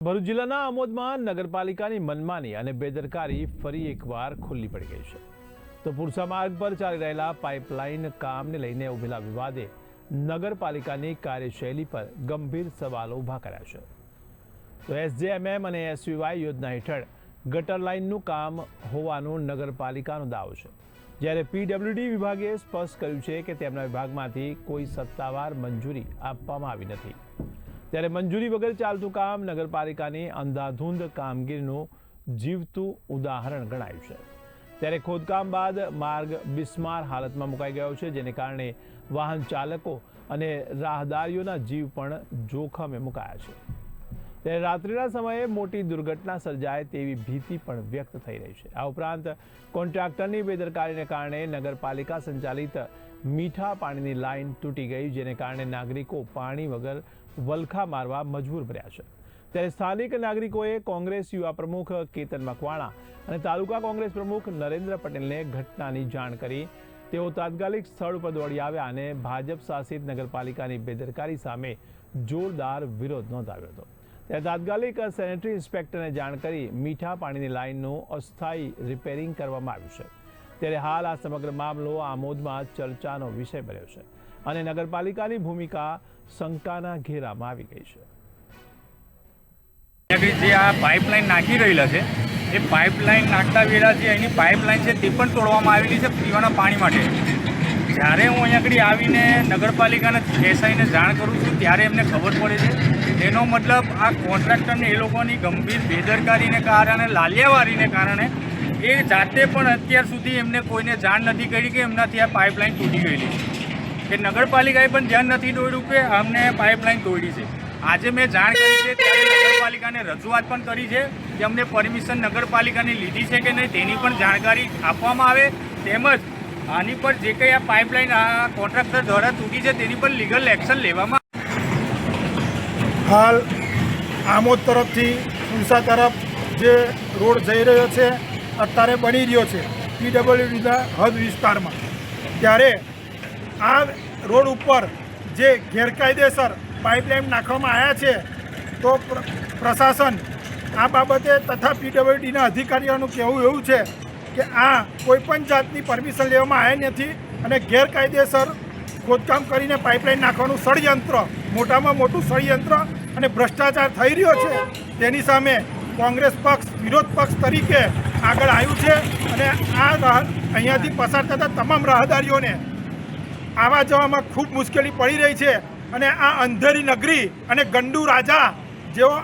ભરૂચ જિલ્લાના આમોદમાં નગરપાલિકાની મનમાની અને બેદરકારી ફરી એકવાર ખુલ્લી પડી ગઈ છે. તો પુરસા માર્ગ પર ચાલી રહેલા પાઇપલાઇન કામને લઈને ઉભેલા વિવાદે નગરપાલિકાની કાર્યશૈલી પર ગંભીર સવાલો ઊભા કર્યા છે. તો એસજેએમએમ અને એસવીવાય યોજના હેઠળ ગટર લાઇનનું કામ હોવાનું નગરપાલિકાનો દાવો છે, જ્યારે પીડબ્લ્યુડી વિભાગે સ્પષ્ટ કર્યું છે કે તેમના વિભાગમાંથી કોઈ સત્તાવાર મંજૂરી આપવામાં આવી નથી. ત્યારે મંજૂરી વગર ચાલતું કામ નગરપાલિકાની અંધાધૂંધ કામગીરીનું જીવતું ઉદાહરણ ગણાયું છે. ત્યારે ખોદકામ બાદ માર્ગ બિસ્માર હાલતમાં મુકાઈ ગયો છે, જેને કારણે વાહન ચાલકો અને રાહદારીઓના જીવ પણ જોખમે મુકાયા છે. ત્યારે રાત્રિના સમયે મોટી દુર્ઘટના સર્જાય તેવી ભીતિ પણ વ્યક્ત થઈ રહી છે. આ ઉપરાંત કોન્ટ્રાક્ટરની બેદરકારીને કારણે નગરપાલિકા સંચાલિત મીઠા પાણીની લાઇન તૂટી ગઈ, જેને કારણે નાગરિકો પાણી વગર વલખા મારવા મજબૂર બન્યા છે. ત્યારે સ્થાનિક નાગરિકોએ કોંગ્રેસ યુવા પ્રમુખ કેતન મકવાણા અને તાલુકા કોંગ્રેસ પ્રમુખ નરેન્દ્ર પટેલને ઘટનાની જાણ કરી. તેઓ તાત્કાલિક સ્થળ ઉપર દોડી આવ્યા અને ભાજપ શાસિત નગરપાલિકાની બેદરકારી સામે જોરદાર વિરોધ નોંધાવ્યો હતો. ત્યારે તાત્કાલિક સેનેટરી ઇન્સ્પેક્ટરને જાણ કરી મીઠા પાણીની લાઇનનું અસ્થાયી રિપેરિંગ કરવામાં આવ્યું છે. ત્યારે હાલ આ સમગ્ર મામલો આમોદમાં ચર્ચાનો વિષય બન્યો છે અને નગરપાલિકાની ભૂમિકા શંકાના ઘેરામાં આવી ગઈ છે. જે આ પાઇપલાઇન નાખી રહેલા છે એ પાઇપલાઇન નાખતા વેળા જે એની પાઇપલાઇન છે તે પણ તોડવામાં આવેલી છે પીવાના પાણી માટે. જ્યારે હું અહીંયા આગળ આવીને નગરપાલિકાને એસઆઈને જાણ કરું છું ત્યારે એમને ખબર પડે છે. એનો મતલબ આ કોન્ટ્રાક્ટરને એ લોકોની ગંભીર બેદરકારીને કારણે, લાલિયાવારીને કારણે એ જાતે પણ અત્યાર સુધી એમને કોઈને જાણ નથી કરી કે એમનાથી આ પાઇપલાઇન તૂટી ગયેલી છે. કે નગરપાલિકાએ પણ ધ્યાન નથી દોર્યું કે અમને પાઇપલાઇન તોડી છે. આજે મેં જાણ કરી છે ત્યારે નગરપાલિકાને રજૂઆત પણ કરી છે કે અમને પરમિશન નગરપાલિકાની લીધી છે કે નહીં તેની પણ જાણકારી આપવામાં આવે, તેમજ આની પર જે કંઈ આ પાઇપલાઇન આ કોન્ટ્રાક્ટર દ્વારા તૂટી છે તેની પર લીગલ એક્શન લેવામાં. હાલ આમોદ તરફથી પુરસા તરફ જે રોડ જઈ રહ્યો છે અત્યારે બની રહ્યો છે પીડબ્લ્યુડીના હદ વિસ્તારમાં. ત્યારે આ રોડ ઉપર જે ગેરકાયદેસર પાઇપલાઇન નાખવામાં આવ્યા છે તો પ્રશાસન આ બાબતે તથા પીડબ્લ્યુડીના અધિકારીઓનું કહેવું એવું છે કે આ કોઈપણ જાતની પરમિશન લેવામાં આવી નથી અને ગેરકાયદેસર ખોદકામ કરીને પાઇપલાઇન નાખવાનું ષડયંત્ર, મોટામાં મોટું ષડયંત્ર અને ભ્રષ્ટાચાર થઈ રહ્યો છે. તેની સામે કોંગ્રેસ પક્ષ વિરોધ પક્ષ તરીકે આગળ આવ્યું છે અને આ અહીંયાથી પસાર થતા તમામ રાહદારીઓને આવવા જવામાં ખૂબ મુશ્કેલી પડી રહી છે અને આ અંધેરી નગરી અને ગંડુ રાજા જેવો